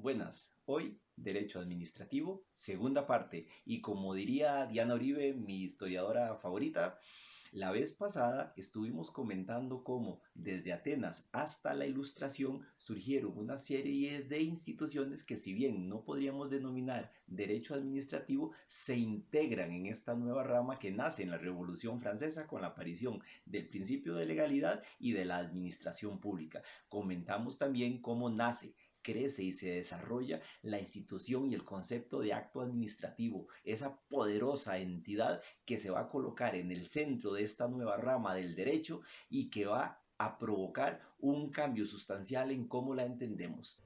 Buenas, hoy Derecho Administrativo, segunda parte. Y como diría Diana Uribe, mi historiadora favorita, la vez pasada estuvimos comentando cómo desde Atenas hasta la Ilustración surgieron una serie de instituciones que, si bien no podríamos denominar derecho administrativo, se integran en esta nueva rama que nace en la Revolución Francesa con la aparición del principio de legalidad y de la administración pública. Comentamos también cómo nace, crece y se desarrolla la institución y el concepto de acto administrativo, esa poderosa entidad que se va a colocar en el centro de esta nueva rama del derecho y que va a provocar un cambio sustancial en cómo la entendemos.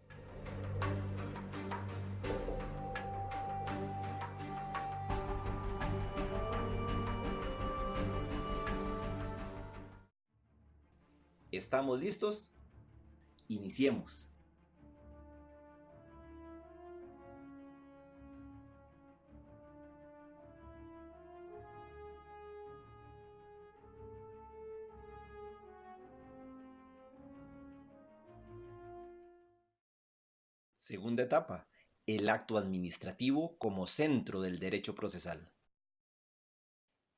¿Estamos listos? Iniciemos. Segunda etapa, el acto administrativo como centro del derecho procesal.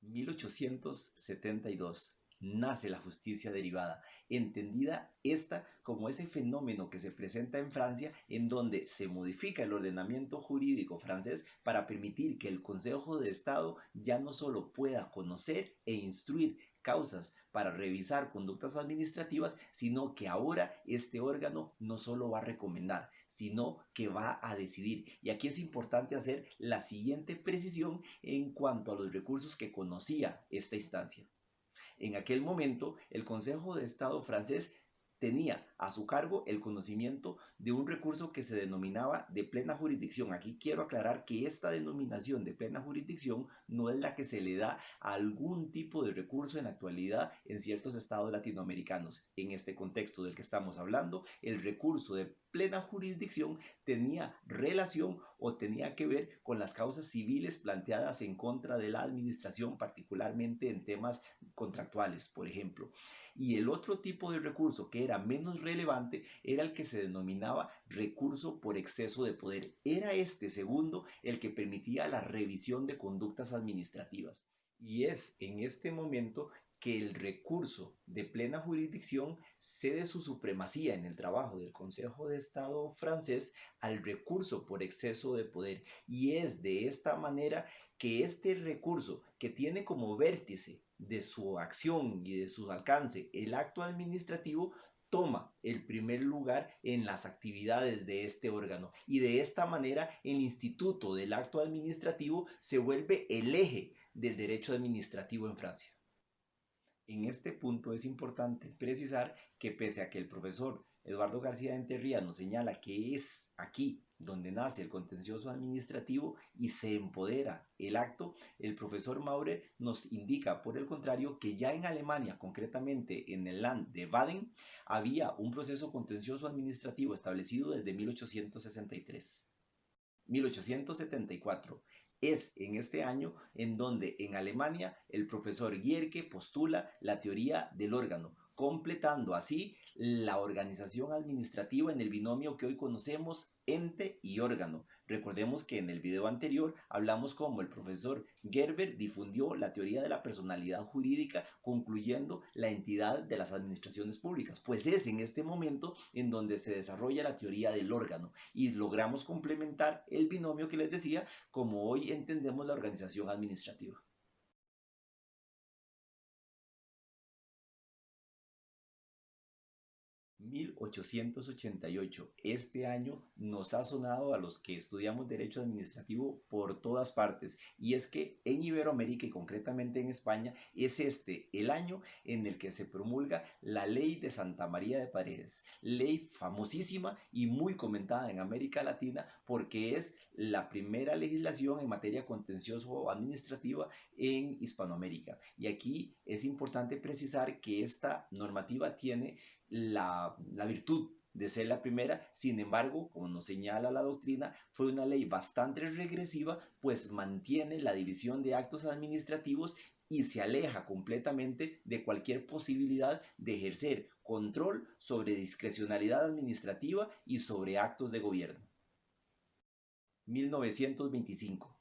1872 nace la justicia derivada, entendida esta como ese fenómeno que se presenta en Francia en donde se modifica el ordenamiento jurídico francés para permitir que el Consejo de Estado ya no solo pueda conocer e instruir causas para revisar conductas administrativas, sino que ahora este órgano no solo va a recomendar, sino que va a decidir. Y aquí es importante hacer la siguiente precisión en cuanto a los recursos que conocía esta instancia. En aquel momento, el Consejo de Estado francés tenía a su cargo el conocimiento de un recurso que se denominaba de plena jurisdicción. Aquí quiero aclarar que esta denominación de plena jurisdicción no es la que se le da a algún tipo de recurso en la actualidad en ciertos estados latinoamericanos. En este contexto del que estamos hablando, el recurso de plena jurisdicción tenía relación o tenía que ver con las causas civiles planteadas en contra de la administración, particularmente en temas contractuales, por ejemplo. Y el otro tipo de recurso que era menos relevante era el que se denominaba recurso por exceso de poder. Era este segundo el que permitía la revisión de conductas administrativas. Y es en este momento que el recurso de plena jurisdicción cede su supremacía en el trabajo del Consejo de Estado francés al recurso por exceso de poder. Y es de esta manera que este recurso, que tiene como vértice de su acción y de su alcance el acto administrativo, toma el primer lugar en las actividades de este órgano y de esta manera el instituto del acto administrativo se vuelve el eje del derecho administrativo en Francia. En este punto es importante precisar que pese a que el profesor Eduardo García Enterría nos señala que es aquí donde nace el contencioso administrativo y se empodera el acto, el profesor Maurer nos indica, por el contrario, que ya en Alemania, concretamente en el Land de Baden, había un proceso contencioso administrativo establecido desde 1863. 1874. Es en este año en donde en Alemania el profesor Gierke postula la teoría del órgano, completando así la organización administrativa en el binomio que hoy conocemos ente y órgano. Recordemos que en el video anterior hablamos cómo el profesor Gerber difundió la teoría de la personalidad jurídica, concluyendo la entidad de las administraciones públicas. Pues es en este momento en donde se desarrolla la teoría del órgano y logramos complementar el binomio que les decía como hoy entendemos la organización administrativa. 1888. Este año nos ha sonado a los que estudiamos derecho administrativo por todas partes. Y es que en Iberoamérica y concretamente en España es este el año en el que se promulga la ley de Santa María de Paredes. Ley famosísima y muy comentada en América Latina porque es la primera legislación en materia contencioso administrativa en Hispanoamérica. Y aquí es importante precisar que esta normativa tiene la virtud de ser la primera, sin embargo, como nos señala la doctrina, fue una ley bastante regresiva, pues mantiene la división de actos administrativos y se aleja completamente de cualquier posibilidad de ejercer control sobre discrecionalidad administrativa y sobre actos de gobierno. 1925.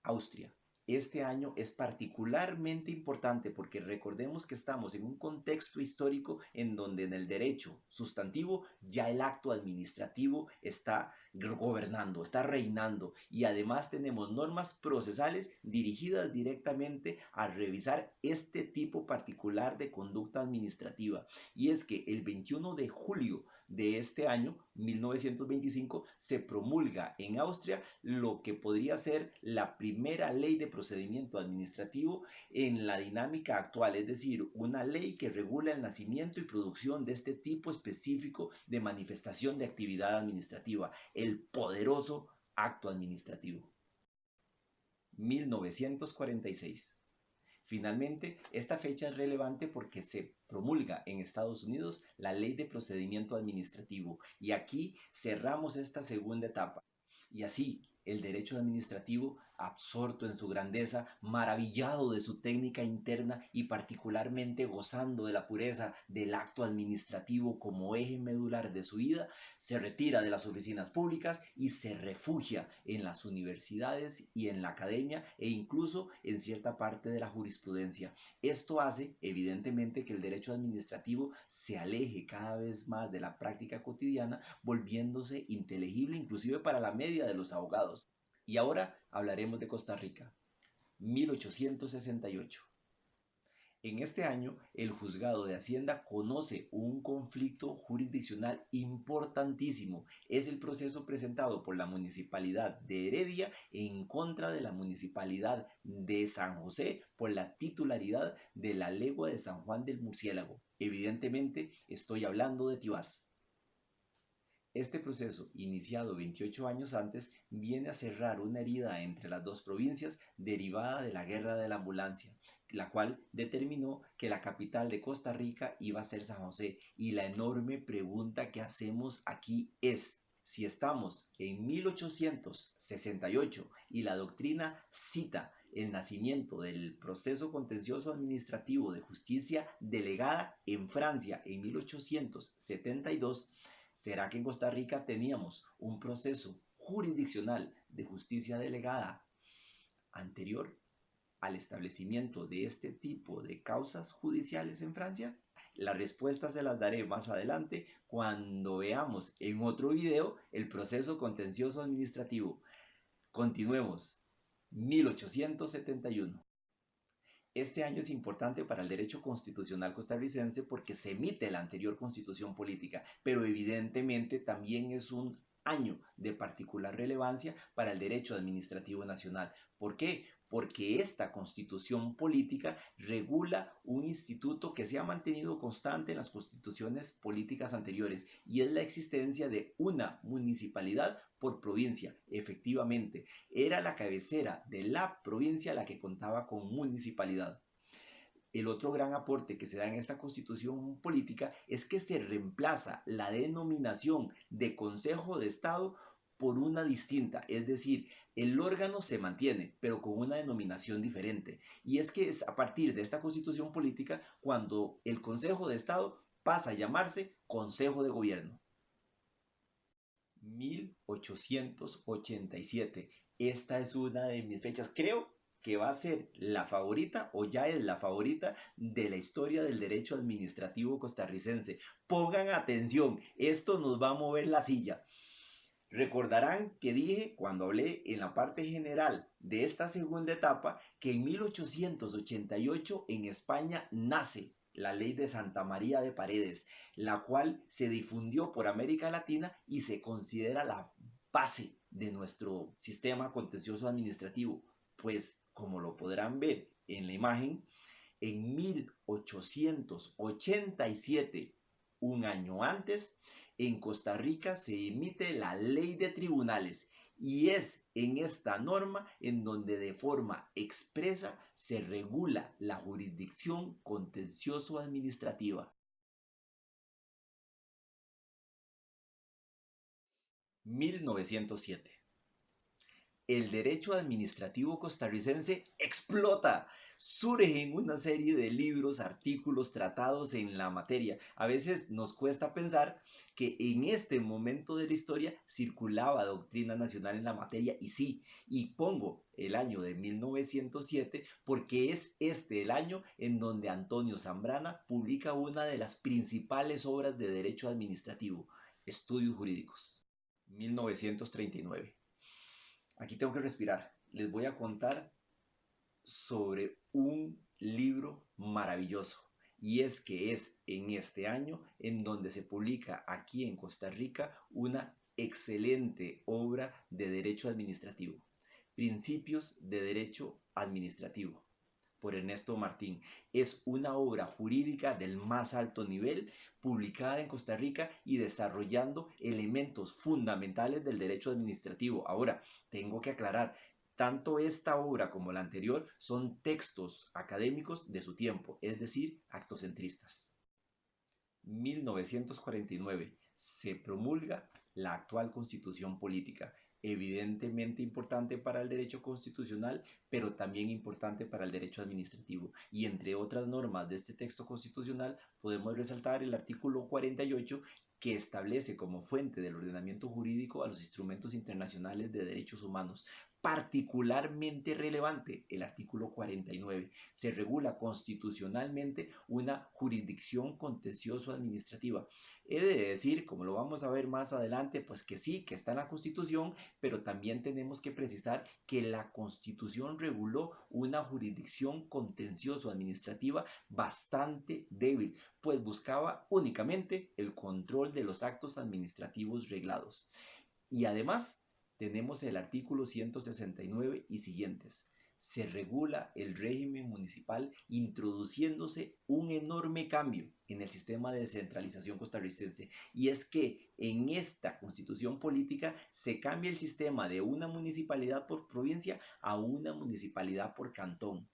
Austria. Este año es particularmente importante porque recordemos que estamos en un contexto histórico en donde en el derecho sustantivo ya el acto administrativo está gobernando, está reinando, y además tenemos normas procesales dirigidas directamente a revisar este tipo particular de conducta administrativa. Y es que el 21 de julio de este año, 1925, se promulga en Austria lo que podría ser la primera ley de procedimiento administrativo en la dinámica actual, es decir, una ley que regula el nacimiento y producción de este tipo específico de manifestación de actividad administrativa, el poderoso acto administrativo. 1946. Finalmente, esta fecha es relevante porque se promulga en Estados Unidos la Ley de Procedimiento Administrativo, y aquí cerramos esta segunda etapa. Y así, el derecho administrativo, absorto en su grandeza, maravillado de su técnica interna y particularmente gozando de la pureza del acto administrativo como eje medular de su vida, se retira de las oficinas públicas y se refugia en las universidades y en la academia, e incluso en cierta parte de la jurisprudencia. Esto hace, evidentemente, que el derecho administrativo se aleje cada vez más de la práctica cotidiana, volviéndose inteligible inclusive para la media de los abogados. Y ahora hablaremos de Costa Rica. 1868. En este año, el Juzgado de Hacienda conoce un conflicto jurisdiccional importantísimo. Es el proceso presentado por la Municipalidad de Heredia en contra de la Municipalidad de San José por la titularidad de la legua de San Juan del Murciélago. Evidentemente, estoy hablando de Tibás. Este proceso, iniciado 28 años antes, viene a cerrar una herida entre las dos provincias derivada de la Guerra de la Ambulancia, la cual determinó que la capital de Costa Rica iba a ser San José. Y la enorme pregunta que hacemos aquí es: si estamos en 1868 y la doctrina cita el nacimiento del proceso contencioso administrativo de justicia delegada en Francia en 1872, ¿será que en Costa Rica teníamos un proceso jurisdiccional de justicia delegada anterior al establecimiento de este tipo de causas judiciales en Francia? La respuesta se las daré más adelante cuando veamos en otro video el proceso contencioso administrativo. Continuemos. 1871. Este año es importante para el derecho constitucional costarricense porque se emite la anterior constitución política, pero evidentemente también es un año de particular relevancia para el derecho administrativo nacional. ¿Por qué? Porque esta constitución política regula un instituto que se ha mantenido constante en las constituciones políticas anteriores, y es la existencia de una municipalidad por provincia. Efectivamente, era la cabecera de la provincia la que contaba con municipalidad. El otro gran aporte que se da en esta constitución política es que se reemplaza la denominación de Consejo de Estado por una distinta, es decir, el órgano se mantiene, pero con una denominación diferente. Y es que es a partir de esta constitución política cuando el Consejo de Estado pasa a llamarse Consejo de Gobierno. 1887. Esta es una de mis fechas. Creo que va a ser la favorita, o ya es la favorita, de la historia del derecho administrativo costarricense. Pongan atención, esto nos va a mover la silla. Recordarán que dije cuando hablé en la parte general de esta segunda etapa que en 1888 en España nace la ley de Santa María de Paredes, la cual se difundió por América Latina y se considera la base de nuestro sistema contencioso administrativo. Pues, como lo podrán ver en la imagen, en 1887, un año antes, en Costa Rica se emite la Ley de Tribunales, y es en esta norma en donde de forma expresa se regula la jurisdicción contencioso-administrativa. 1907. el derecho administrativo costarricense explota. Surgen una serie de libros, artículos, tratados en la materia. A veces nos cuesta pensar que en este momento de la historia circulaba doctrina nacional en la materia, y sí, y pongo el año de 1907 porque es este el año en donde Antonio Zambrana publica una de las principales obras de derecho administrativo, Estudios Jurídicos, 1939. Aquí tengo que respirar. Les voy a contar sobre un libro maravilloso. Y es que es en este año en donde se publica aquí en Costa Rica una excelente obra de derecho administrativo. Principios de Derecho Administrativo, por Ernesto Martín. Es una obra jurídica del más alto nivel, publicada en Costa Rica y desarrollando elementos fundamentales del derecho administrativo. Ahora, tengo que aclarar, tanto esta obra como la anterior son textos académicos de su tiempo, es decir, actocentristas. 1949 se promulga la actual Constitución Política, evidentemente importante para el derecho constitucional, pero también importante para el derecho administrativo. Y entre otras normas de este texto constitucional podemos resaltar el artículo 48, que establece como fuente del ordenamiento jurídico a los instrumentos internacionales de derechos humanos. Particularmente relevante el artículo 49. Se regula constitucionalmente una jurisdicción contencioso-administrativa. He de decir, como lo vamos a ver más adelante, pues que sí, que está en la Constitución, pero también tenemos que precisar que la Constitución reguló una jurisdicción contencioso-administrativa bastante débil, pues buscaba únicamente el control de los actos administrativos reglados. Y además tenemos el artículo 169 y siguientes. Se regula el régimen municipal, introduciéndose un enorme cambio en el sistema de descentralización costarricense, y es que en esta constitución política se cambia el sistema de una municipalidad por provincia a una municipalidad por cantón.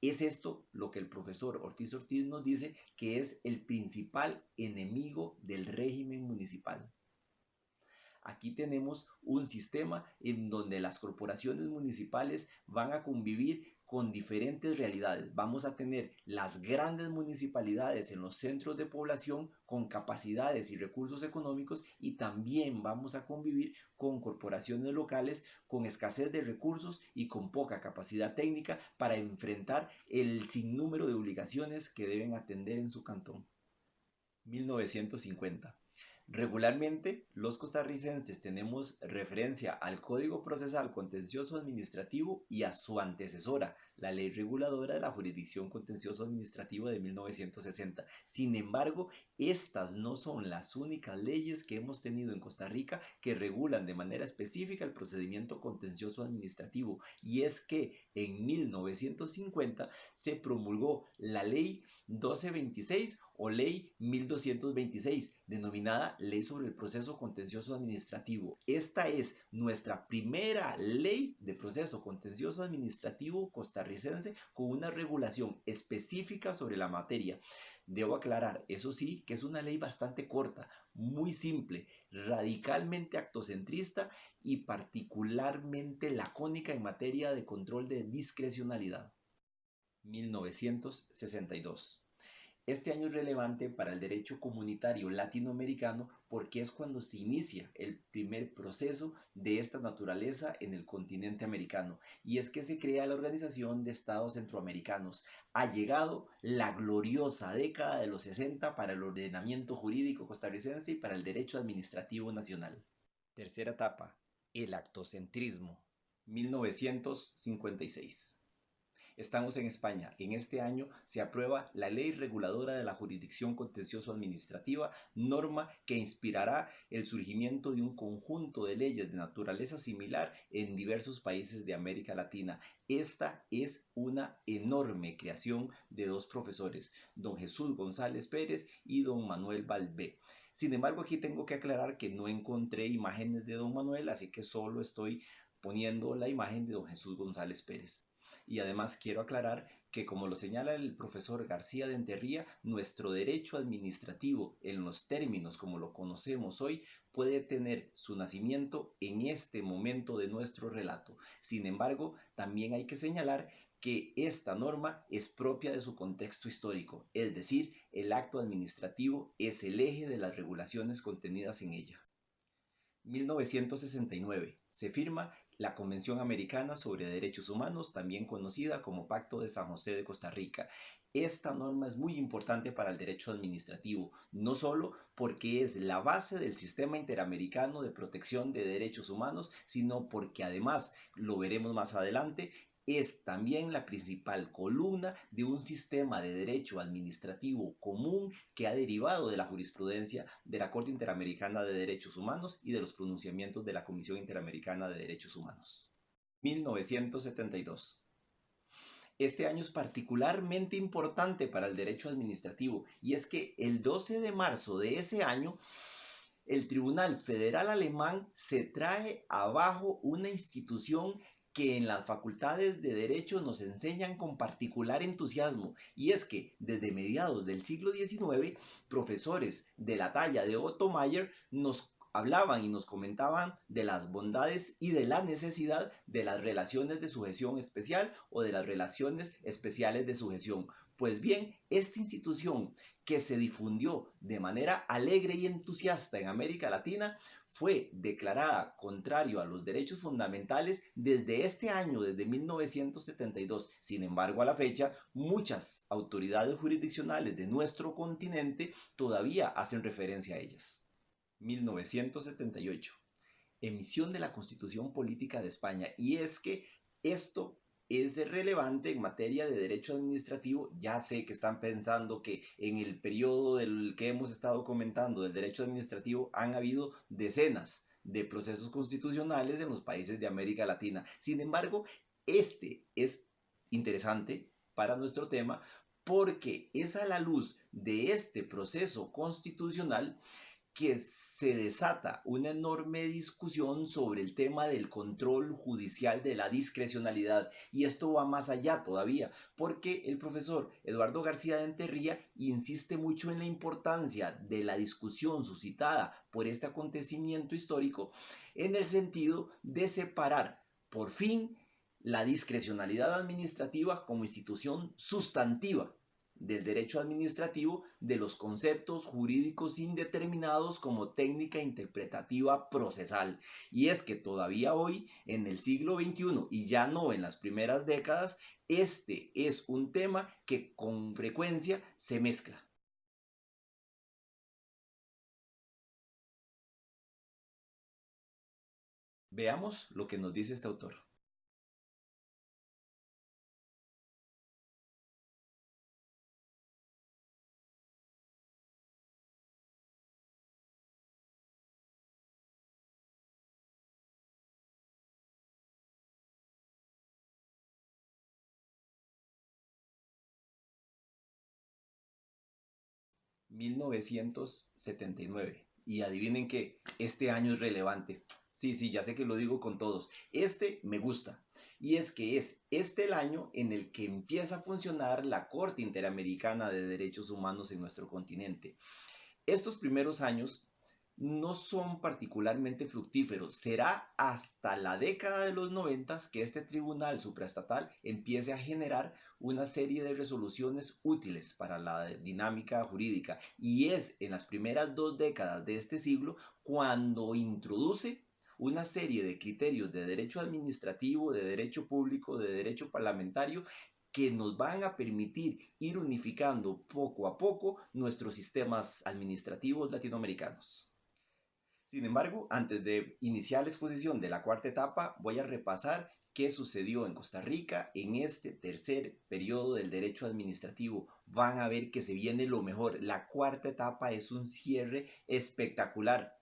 Es esto lo que el profesor Ortiz Ortiz nos dice que es el principal enemigo del régimen municipal. Aquí tenemos un sistema en donde las corporaciones municipales van a convivir con diferentes realidades. Vamos a tener las grandes municipalidades en los centros de población con capacidades y recursos económicos, y también vamos a convivir con corporaciones locales con escasez de recursos y con poca capacidad técnica para enfrentar el sinnúmero de obligaciones que deben atender en su cantón. 1950. Regularmente, los costarricenses tenemos referencia al Código Procesal Contencioso Administrativo y a su antecesora, la Ley Reguladora de la Jurisdicción Contencioso Administrativa de 1960. Sin embargo, estas no son las únicas leyes que hemos tenido en Costa Rica que regulan de manera específica el procedimiento contencioso administrativo, y es que en 1950 se promulgó la Ley 1226 o Ley 1226, denominada Ley sobre el Proceso Contencioso Administrativo. Esta es nuestra primera ley de proceso contencioso administrativo costarricense con una regulación específica sobre la materia. Debo aclarar, eso sí, que es una ley bastante corta, muy simple, radicalmente actocentrista y particularmente lacónica en materia de control de discrecionalidad. 1962. Este año es relevante para el derecho comunitario latinoamericano porque es cuando se inicia el primer proceso de esta naturaleza en el continente americano, y es que se crea la Organización de Estados Centroamericanos. Ha llegado la gloriosa década de los 60 para el ordenamiento jurídico costarricense y para el derecho administrativo nacional. Tercera etapa, el actocentrismo, 1956. Estamos en España. En este año se aprueba la Ley Reguladora de la Jurisdicción Contencioso-Administrativa, norma que inspirará el surgimiento de un conjunto de leyes de naturaleza similar en diversos países de América Latina. Esta es una enorme creación de dos profesores, don Jesús González Pérez y don Manuel Balbé. Sin embargo, aquí tengo que aclarar que no encontré imágenes de don Manuel, así que solo estoy poniendo la imagen de don Jesús González Pérez. Y además quiero aclarar que, como lo señala el profesor García de Enterría, nuestro derecho administrativo, en los términos como lo conocemos hoy, puede tener su nacimiento en este momento de nuestro relato. Sin embargo, también hay que señalar que esta norma es propia de su contexto histórico, es decir, el acto administrativo es el eje de las regulaciones contenidas en ella. 1969. Se firma la Convención Americana sobre Derechos Humanos, también conocida como Pacto de San José de Costa Rica. Esta norma es muy importante para el derecho administrativo, no solo porque es la base del sistema interamericano de protección de derechos humanos, sino porque además, lo veremos más adelante, es también la principal columna de un sistema de derecho administrativo común que ha derivado de la jurisprudencia de la Corte Interamericana de Derechos Humanos y de los pronunciamientos de la Comisión Interamericana de Derechos Humanos. 1972. Este año es particularmente importante para el derecho administrativo y es que el 12 de marzo de ese año el Tribunal Federal Alemán se trae abajo una institución que en las facultades de Derecho nos enseñan con particular entusiasmo, y es que desde mediados del siglo XIX, profesores de la talla de Otto Mayer nos hablaban y nos comentaban de las bondades y de la necesidad de las relaciones de sujeción especial o de las relaciones especiales de sujeción. Pues bien, esta institución que se difundió de manera alegre y entusiasta en América Latina fue declarada contrario a los derechos fundamentales desde este año, desde 1972. Sin embargo, a la fecha, muchas autoridades jurisdiccionales de nuestro continente todavía hacen referencia a ellas. 1978. Emisión de la Constitución Política de España. Y es que esto es relevante en materia de derecho administrativo. Ya sé que están pensando que en el periodo del que hemos estado comentando del derecho administrativo han habido decenas de procesos constitucionales en los países de América Latina. Sin embargo, este es interesante para nuestro tema porque es a la luz de este proceso constitucional que se desata una enorme discusión sobre el tema del control judicial de la discrecionalidad. Y esto va más allá todavía, porque el profesor Eduardo García de Enterría insiste mucho en la importancia de la discusión suscitada por este acontecimiento histórico en el sentido de separar, por fin, la discrecionalidad administrativa como institución sustantiva del derecho administrativo de los conceptos jurídicos indeterminados como técnica interpretativa procesal. Y es que todavía hoy, en el siglo XXI, y ya no en las primeras décadas, este es un tema que con frecuencia se mezcla. Veamos lo que nos dice este autor. 1979. Y adivinen que este año es relevante. Sí, sí, ya sé que lo digo con todos. Este me gusta. Y es que es este el año en el que empieza a funcionar la Corte Interamericana de Derechos Humanos en nuestro continente. Estos primeros años no son particularmente fructíferos. Será hasta la década de los 90 que este tribunal supraestatal empiece a generar una serie de resoluciones útiles para la dinámica jurídica. Y es en las primeras 2 décadas de este siglo cuando introduce una serie de criterios de derecho administrativo, de derecho público, de derecho parlamentario que nos van a permitir ir unificando poco a poco nuestros sistemas administrativos latinoamericanos. Sin embargo, antes de iniciar la exposición de la cuarta etapa, voy a repasar qué sucedió en Costa Rica en este tercer periodo del derecho administrativo. Van a ver que se viene lo mejor. La cuarta etapa es un cierre espectacular.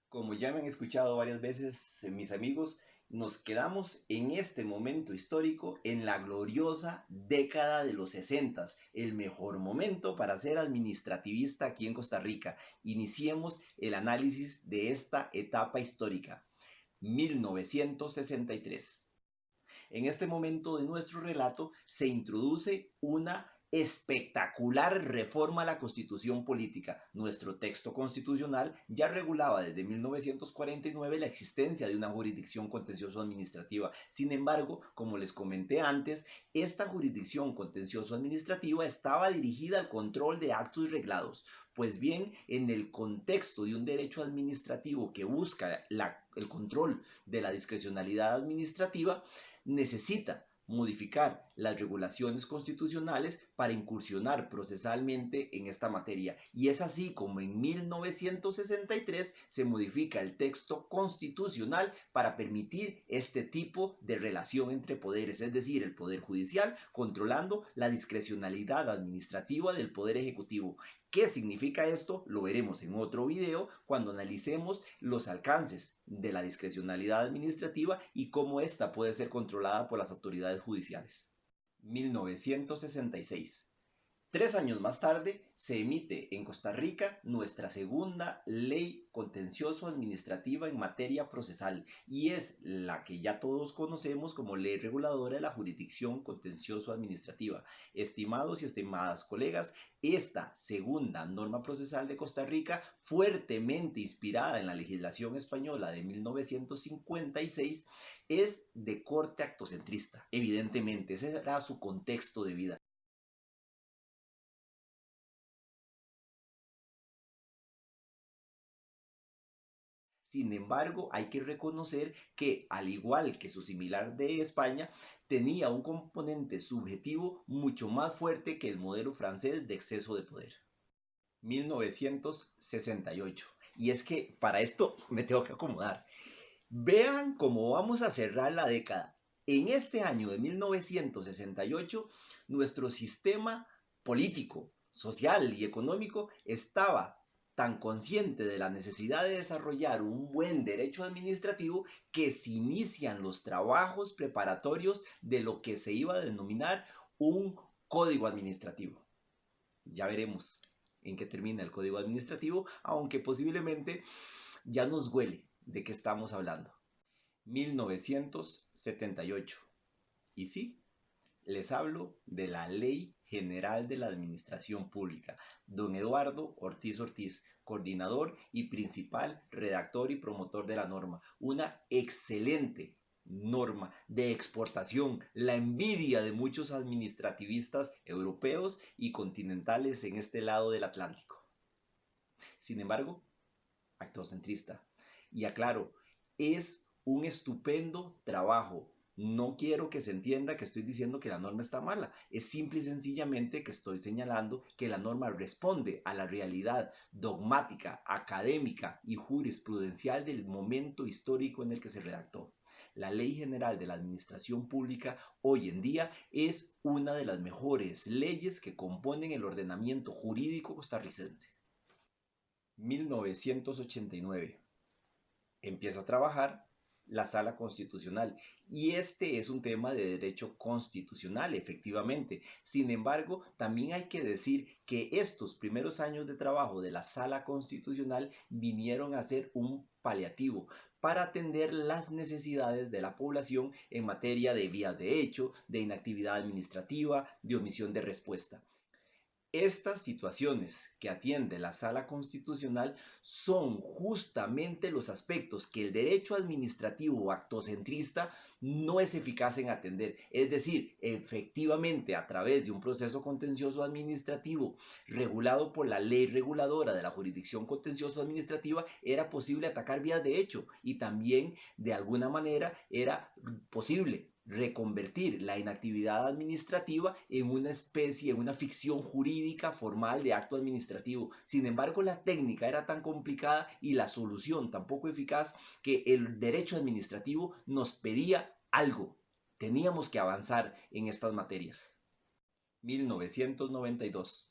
Como ya me han escuchado varias veces mis amigos, nos quedamos en este momento histórico en la gloriosa década de los 60, el mejor momento para ser administrativista aquí en Costa Rica. Iniciemos el análisis de esta etapa histórica. 1963. En este momento de nuestro relato se introduce una espectacular reforma a la Constitución política. Nuestro texto constitucional ya regulaba desde 1949 la existencia de una jurisdicción contencioso-administrativa. Sin embargo, como les comenté antes, esta jurisdicción contencioso-administrativa estaba dirigida al control de actos reglados. Pues bien, en el contexto de un derecho administrativo que busca el control de la discrecionalidad administrativa, necesita modificar las regulaciones constitucionales para incursionar procesalmente en esta materia. Y es así como en 1963 se modifica el texto constitucional para permitir este tipo de relación entre poderes, es decir, el Poder Judicial controlando la discrecionalidad administrativa del Poder Ejecutivo. ¿Qué significa esto? Lo veremos en otro video cuando analicemos los alcances de la discrecionalidad administrativa y cómo ésta puede ser controlada por las autoridades judiciales. 1966. 3 años más tarde se emite en Costa Rica nuestra segunda ley contencioso-administrativa en materia procesal y es la que ya todos conocemos como Ley Reguladora de la Jurisdicción Contencioso-Administrativa. Estimados y estimadas colegas, esta segunda norma procesal de Costa Rica, fuertemente inspirada en la legislación española de 1956, es de corte actocentrista. Evidentemente, ese era su contexto de vida. Sin embargo, hay que reconocer que, al igual que su similar de España, tenía un componente subjetivo mucho más fuerte que el modelo francés de exceso de poder. 1968. Y es que para esto me tengo que acomodar. Vean cómo vamos a cerrar la década. En este año de 1968, nuestro sistema político, social y económico estaba tan consciente de la necesidad de desarrollar un buen derecho administrativo que se inician los trabajos preparatorios de lo que se iba a denominar un código administrativo. Ya veremos en qué termina el código administrativo, aunque posiblemente ya nos huele de qué estamos hablando. 1978. Y sí, les hablo de la Ley General de la Administración Pública. Don Eduardo Ortiz Ortiz, coordinador y principal redactor y promotor de la norma. Una excelente norma de exportación, la envidia de muchos administrativistas europeos y continentales en este lado del Atlántico. Sin embargo, actocentrista. Y aclaro, es un estupendo trabajo. No quiero que se entienda que estoy diciendo que la norma está mala. Es simple y sencillamente que estoy señalando que la norma responde a la realidad dogmática, académica y jurisprudencial del momento histórico en el que se redactó. La Ley General de la Administración Pública hoy en día es una de las mejores leyes que componen el ordenamiento jurídico costarricense. 1989. Empieza a trabajar la Sala Constitucional y este es un tema de derecho constitucional, efectivamente. Sin embargo, también hay que decir que estos primeros años de trabajo de la Sala Constitucional vinieron a ser un paliativo para atender las necesidades de la población en materia de vías de hecho, de inactividad administrativa, de omisión de respuesta. Estas situaciones que atiende la Sala Constitucional son justamente los aspectos que el derecho administrativo actocentrista no es eficaz en atender. Es decir, efectivamente, a través de un proceso contencioso administrativo regulado por la Ley Reguladora de la Jurisdicción Contencioso Administrativa, era posible atacar vías de hecho y también, de alguna manera, era posible reconvertir la inactividad administrativa en una especie, en una ficción jurídica formal de acto administrativo. Sin embargo, la técnica era tan complicada y la solución tan poco eficaz que el derecho administrativo nos pedía algo. Teníamos que avanzar en estas materias. 1992.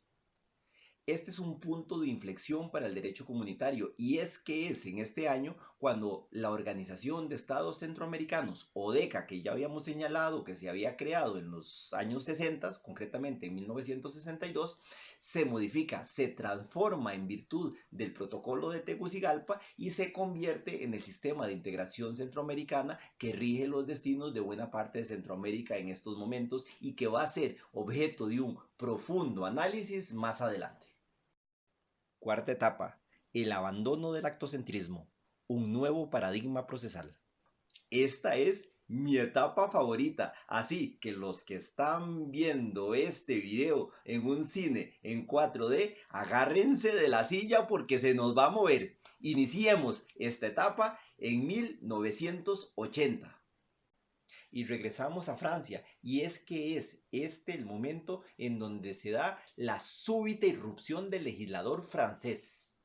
Este es un punto de inflexión para el derecho comunitario y es que es en este año cuando la Organización de Estados Centroamericanos, ODECA, que ya habíamos señalado que se había creado en los años 60, concretamente en 1962, se modifica, se transforma en virtud del protocolo de Tegucigalpa y se convierte en el sistema de integración centroamericana que rige los destinos de buena parte de Centroamérica en estos momentos y que va a ser objeto de un profundo análisis más adelante. Cuarta etapa, el abandono del actocentrismo, un nuevo paradigma procesal. Esta es mi etapa favorita, así que los que están viendo este video en un cine en 4D, agárrense de la silla porque se nos va a mover. Iniciemos esta etapa en 1980. Y regresamos a Francia, y es que es este el momento en donde se da la súbita irrupción del legislador francés.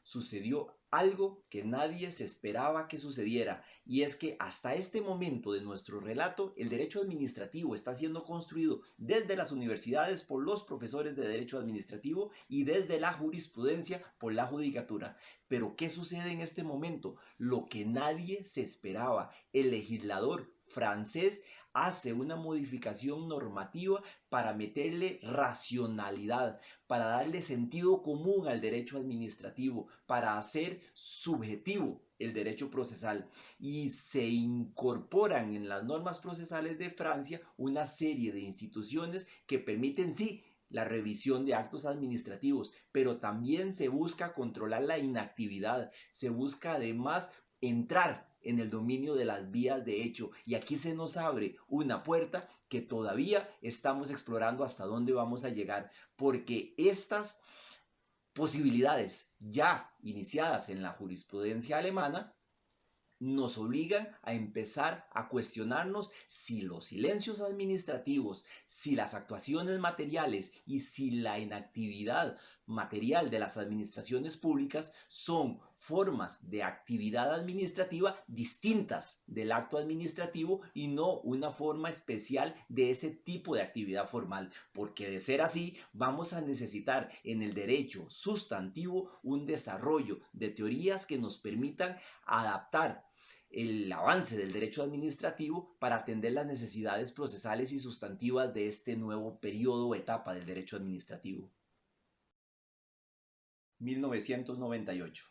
Sucedió algo que nadie se esperaba que sucediera, y es que hasta este momento de nuestro relato el derecho administrativo está siendo construido desde las universidades por los profesores de derecho administrativo y desde la jurisprudencia por la judicatura. Pero ¿qué sucede en este momento? Lo que nadie se esperaba. El legislador francés hace una modificación normativa para meterle racionalidad, para darle sentido común al derecho administrativo, para hacer subjetivo el derecho procesal, y se incorporan en las normas procesales de Francia una serie de instituciones que permiten, sí, la revisión de actos administrativos, pero también se busca controlar la inactividad, se busca además entrar en el dominio de las vías de hecho, y aquí se nos abre una puerta que todavía estamos explorando hasta dónde vamos a llegar, porque estas posibilidades ya iniciadas en la jurisprudencia alemana nos obligan a empezar a cuestionarnos si los silencios administrativos, si las actuaciones materiales y si la inactividad material de las administraciones públicas son formas de actividad administrativa distintas del acto administrativo y no una forma especial de ese tipo de actividad formal, porque de ser así vamos a necesitar en el derecho sustantivo un desarrollo de teorías que nos permitan adaptar el avance del derecho administrativo para atender las necesidades procesales y sustantivas de este nuevo periodo o etapa del derecho administrativo. 1998.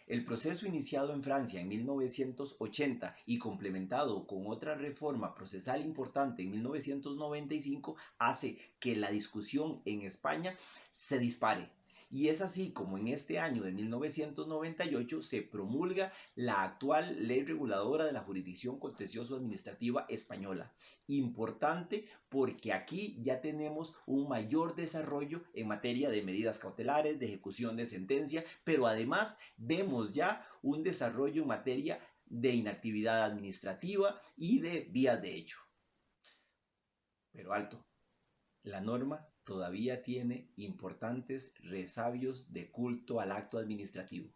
El proceso iniciado en Francia en 1980 y complementado con otra reforma procesal importante en 1995 hace que la discusión en España se dispare. Y es así como en este año de 1998 se promulga la actual ley reguladora de la jurisdicción contencioso-administrativa española. Importante porque aquí ya tenemos un mayor desarrollo en materia de medidas cautelares, de ejecución de sentencia, pero además vemos ya un desarrollo en materia de inactividad administrativa y de vías de hecho. Pero alto, la norma todavía tiene importantes resabios de culto al acto administrativo.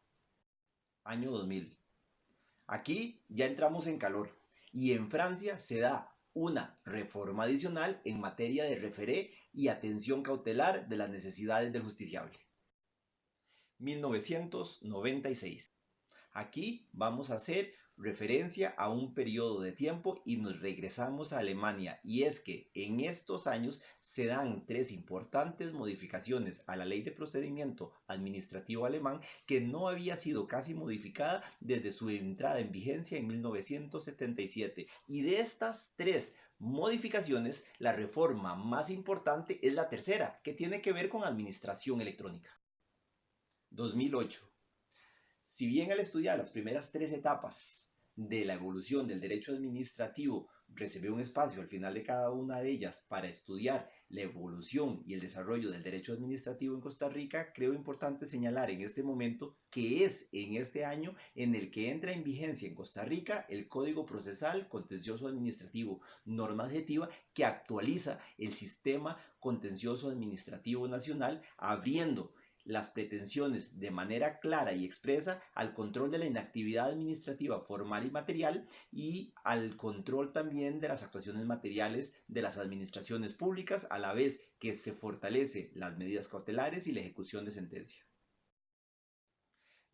Año 2000. Aquí ya entramos en calor y en Francia se da una reforma adicional en materia de referé y atención cautelar de las necesidades del justiciable. 1996. Aquí vamos a hacer referencia a un periodo de tiempo y nos regresamos a Alemania, y es que en estos años se dan tres importantes modificaciones a la ley de procedimiento administrativo alemán que no había sido casi modificada desde su entrada en vigencia en 1977, y de estas tres modificaciones la reforma más importante es la tercera, que tiene que ver con administración electrónica. 2008. Si bien al estudiar las primeras tres etapas de la evolución del derecho administrativo reservé un espacio al final de cada una de ellas para estudiar la evolución y el desarrollo del derecho administrativo en Costa Rica, creo importante señalar en este momento que es en este año en el que entra en vigencia en Costa Rica el Código Procesal Contencioso Administrativo, norma adjetiva que actualiza el sistema contencioso administrativo nacional, abriendo las pretensiones de manera clara y expresa al control de la inactividad administrativa formal y material y al control también de las actuaciones materiales de las administraciones públicas, a la vez que se fortalece las medidas cautelares y la ejecución de sentencia.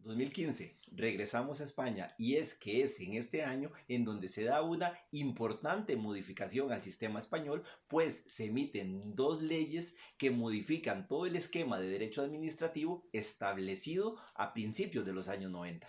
2015, regresamos a España y es que es en este año en donde se da una importante modificación al sistema español, pues se emiten dos leyes que modifican todo el esquema de derecho administrativo establecido a principios de los años 90.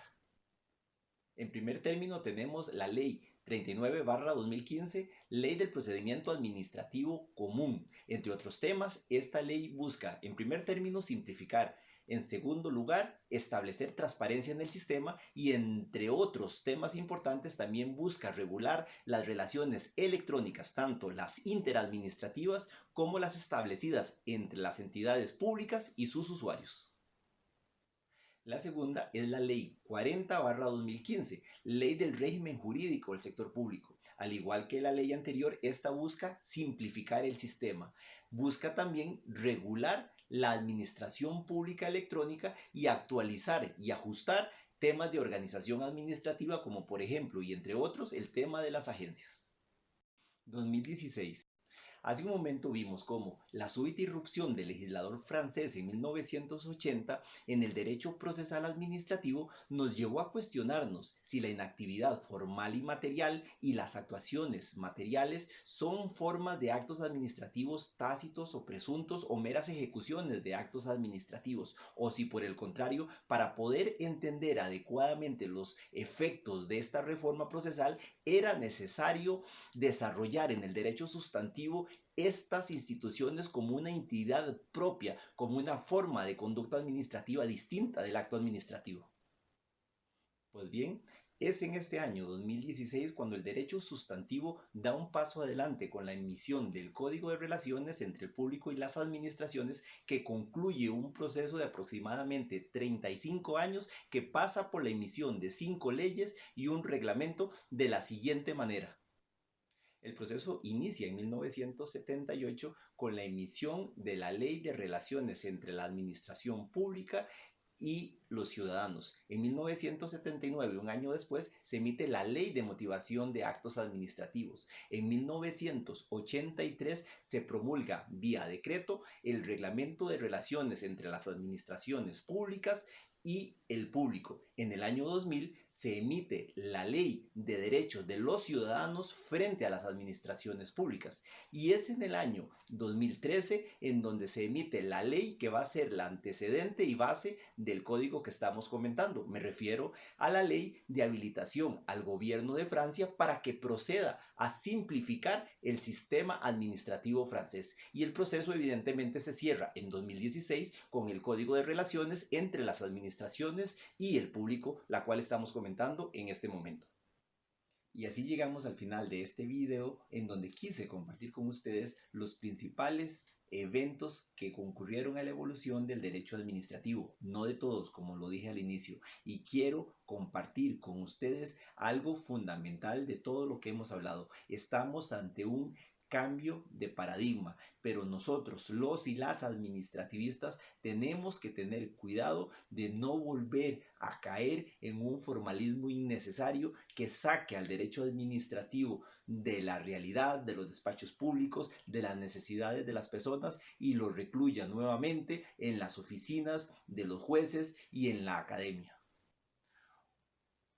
En primer término tenemos la ley 39/2015, Ley del Procedimiento Administrativo Común. Entre otros temas, esta ley busca, en primer término, simplificar. En segundo lugar, establecer transparencia en el sistema y entre otros temas importantes también busca regular las relaciones electrónicas, tanto las interadministrativas como las establecidas entre las entidades públicas y sus usuarios. La segunda es la Ley 40/2015, Ley del Régimen Jurídico del Sector Público. Al igual que la ley anterior, esta busca simplificar el sistema. Busca también regular la administración pública electrónica y actualizar y ajustar temas de organización administrativa como por ejemplo y entre otros el tema de las agencias. 2016. Hace un momento vimos cómo la súbita irrupción del legislador francés en 1980 en el derecho procesal administrativo nos llevó a cuestionarnos si la inactividad formal y material y las actuaciones materiales son formas de actos administrativos tácitos o presuntos o meras ejecuciones de actos administrativos, o si por el contrario, para poder entender adecuadamente los efectos de esta reforma procesal, era necesario desarrollar en el derecho sustantivo estas instituciones como una entidad propia, como una forma de conducta administrativa distinta del acto administrativo. Pues bien, es en este año 2016 cuando el derecho sustantivo da un paso adelante con la emisión del Código de Relaciones entre el público y las administraciones, que concluye un proceso de aproximadamente 35 años que pasa por la emisión de 5 leyes y un reglamento de la siguiente manera. El proceso inicia en 1978 con la emisión de la Ley de Relaciones entre la Administración Pública y los ciudadanos. En 1979, un año después, se emite la Ley de Motivación de Actos Administrativos. En 1983 se promulga vía decreto el Reglamento de Relaciones entre las Administraciones Públicas y el público. En el año 2000 se emite la Ley de Derechos de los Ciudadanos frente a las administraciones públicas, y es en el año 2013 en donde se emite la ley que va a ser la antecedente y base del código que estamos comentando. Me refiero a la Ley de Habilitación al Gobierno de Francia para que proceda a simplificar el sistema administrativo francés, y el proceso evidentemente se cierra en 2016 con el Código de Relaciones entre las administraciones y el público, la cual estamos comentando en este momento. Y así llegamos al final de este video, en donde quise compartir con ustedes los principales eventos que concurrieron a la evolución del derecho administrativo, no de todos, como lo dije al inicio, y quiero compartir con ustedes algo fundamental de todo lo que hemos hablado. Estamos ante un cambio de paradigma, pero nosotros, los y las administrativistas, tenemos que tener cuidado de no volver a caer en un formalismo innecesario que saque al derecho administrativo de la realidad, de los despachos públicos, de las necesidades de las personas, y lo recluya nuevamente en las oficinas de los jueces y en la academia.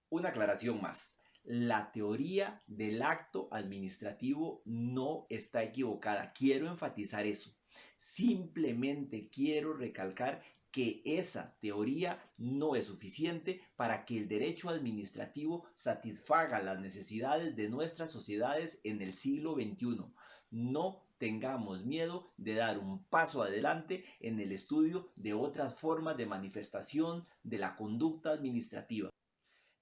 Una aclaración más. La teoría del acto administrativo no está equivocada. Quiero enfatizar eso. Simplemente quiero recalcar que esa teoría no es suficiente para que el derecho administrativo satisfaga las necesidades de nuestras sociedades en el siglo XXI. No tengamos miedo de dar un paso adelante en el estudio de otras formas de manifestación de la conducta administrativa.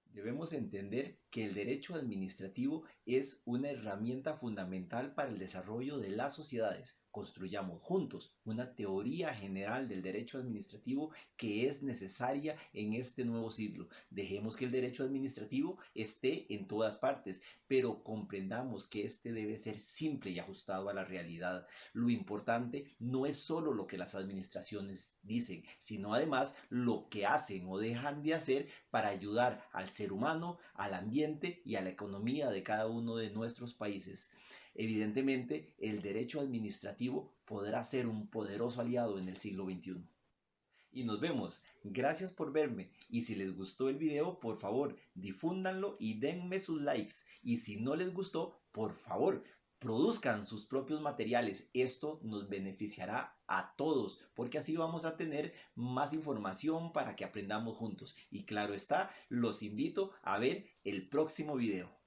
Debemos entender que el derecho administrativo es una herramienta fundamental para el desarrollo de las sociedades. Construyamos juntos una teoría general del derecho administrativo que es necesaria en este nuevo siglo. Dejemos que el derecho administrativo esté en todas partes, pero comprendamos que este debe ser simple y ajustado a la realidad. Lo importante no es solo lo que las administraciones dicen, sino además lo que hacen o dejan de hacer para ayudar al ser humano, al ambiente y a la economía de cada uno de nuestros países. Evidentemente, el derecho administrativo podrá ser un poderoso aliado en el siglo XXI. Y nos vemos. Gracias por verme. Y si les gustó el video, por favor, difúndanlo y denme sus likes. Y si no les gustó, por favor, produzcan sus propios materiales. Esto nos beneficiará a todos, porque así vamos a tener más información para que aprendamos juntos. Y claro está, los invito a ver el próximo video.